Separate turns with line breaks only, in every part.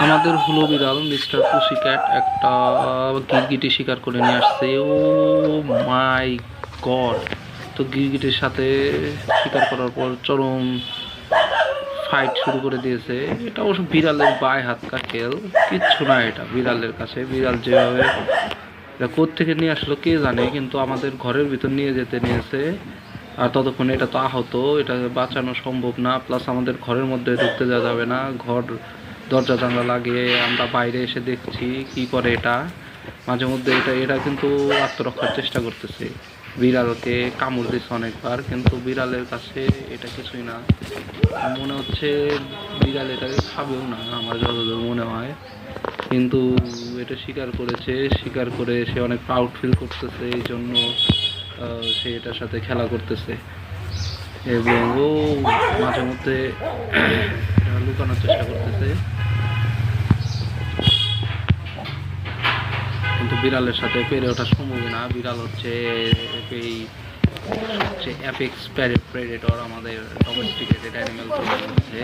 আমাদের হলো বিড়াল মিস্টার পুসিক্যাট একটা গিরগিটি শিকার করে নিয়ে আসছে। ও মাই গড! তো গিরগিটির সাথে শিকার করার পর চরম ফাইট শুরু করে দিয়েছে। এটা অবশ্য বিড়ালের বাই হাত কা খেল, কিচ্ছু না এটা বিড়ালের কাছে। বিড়াল যেভাবে এটা কোত্থেকে নিয়ে আসলো কে জানে, কিন্তু আমাদের ঘরের ভিতর নিয়ে যেতে নিয়েছে। আর ততক্ষণে এটা তো আহত, এটা বাঁচানো সম্ভব না। প্লাস আমাদের ঘরের মধ্যে ঢুকতে যাওয়া যাবে না, ঘর দরজা জানলা লাগিয়ে আমরা বাইরে এসে দেখছি কি করে এটা। মাঝে মধ্যে এরা কিন্তু আত্মরক্ষার চেষ্টা করতেছে। বিড়ালকে কামড় দিচ্ছে অনেকবার, কিন্তু বিড়ালের কাছে এটা কিছুই না। মনে হচ্ছে বিড়াল এটাকে খাবেও না আমার যতদূর মনে হয়। কিন্তু এটা স্বীকার করেছে, স্বীকার করে সে অনেক প্রাউড ফিল করতেছে, এই জন্য সে এটার সাথে খেলা করতেছে। এবং ও মাঝে মধ্যে লুকানোর চেষ্টা করতেছে, কিন্তু বিড়ালের সাথে পেরে ওঠা সম্ভব না। বিড়াল হচ্ছে এই সবচেয়ে অ্যাপেক্স প্রেডেটর আমাদের ডোমেস্টিকেটেড অ্যানিমেল মধ্যে।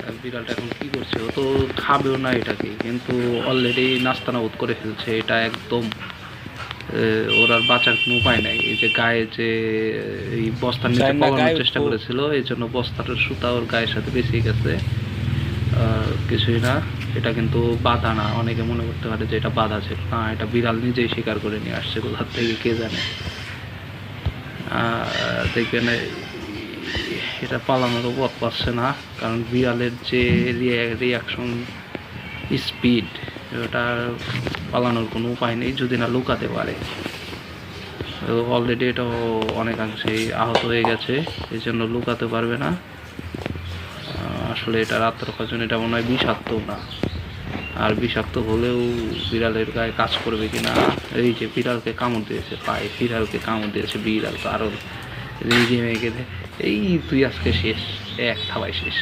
আর বিড়ালটা এখন কি করছে, ও তো খাবেও না এটাকে, কিন্তু অলরেডি নাস্তানাবুদ করে ফেলছে। এটা একদম ওর আর বাঁচার কোনো উপায় নাই। এই যে গায়ে যে এই বস্তার নিচে পালানোর চেষ্টা করেছিল, এই জন্য বস্তাটার সুতা ওর গায়ের সাথে বেশি গেছে। কিছুই না, এটা কিন্তু বাধা না। অনেকে মনে করতে পারে যে এটা বাধা ছিল, না, এটা বিড়াল নিজেই শিকার করে নিয়ে আসছে কোথার থেকে কে জানে। দেখবেন এটা পালানোরও পথ পাচ্ছে না, কারণ বিড়ালের যে রিয়াকশন স্পিড, ওটা পালানোর কোনো উপায় নেই যদি না লুকাতে পারে। অলরেডি এটা অনেকাংশেই আহত হয়ে গেছে, এই জন্য লুকাতে পারবে না। আসলে এটা আত্মরক্ষার জন্য এটা মনে হয় বিষাক্ত না। আর বিষাক্ত হলেও বিড়ালের গায়ে কাজ করবে কিনা। এই যে বিড়ালকে কামড় দিয়েছে পায়ে, বিড়ালকে কামড় দিয়েছে বিড়াল, তো আরও নিজে মেয়েকে এই তুই আজকে শেষ, এক থাবাই শেষ।